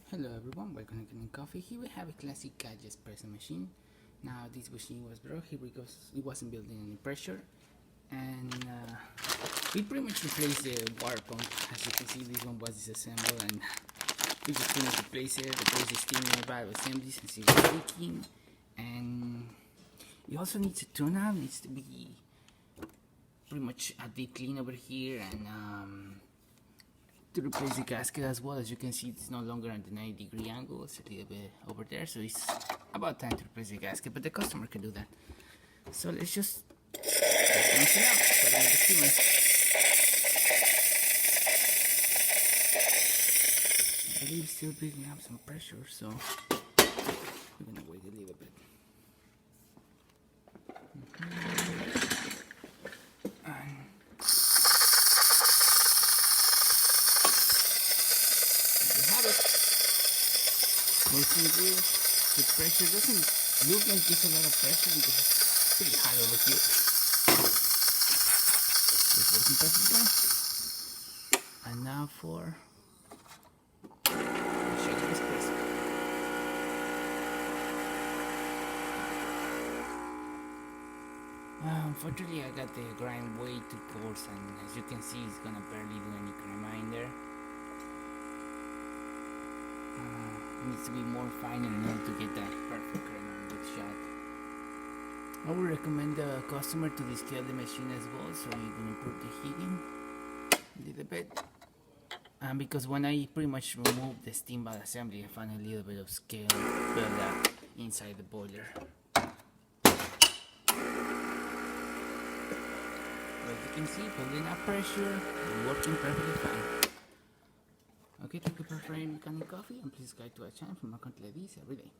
Hello everyone, welcome to Kanen Coffee. Here we have a classic Gaggia espresso machine. Now this machine was broken because it wasn't building any pressure, and we pretty much replaced the water pump. As you can see, this one was disassembled, and we just finished replace it, replace the steam valve assembly since it was leaking, and it also needs a tune-up. Needs to be pretty much a deep clean over here, and to replace the gasket as well. As you can see, it's no longer at the 90-degree angle, it's a little bit over there, so it's about time to replace the gasket, but the customer can do that. So let's just rinse it out so we make the steamer. I believe it's still picking up some pressure, so we're gonna wait a little bit. Working good pressure. Doesn't look like there's a lot of pressure because it's pretty hot over here. It's working perfectly. And now for the shake of espresso. Unfortunately, I got the grind way too coarse, and as you can see, it's gonna barely do any crema in there. Needs to be more fine in order to get that perfect crema good shot. I would recommend the customer to descale the machine as well, so you can improve the heating a little bit. Because when I pretty much removed the steam valve assembly, I found a little bit of scale build up inside the boiler. As you can see, building up pressure and working perfectly fine. Okay, thank you for preferring Kanen Coffee, and please subscribe to our channel for more content like this every day.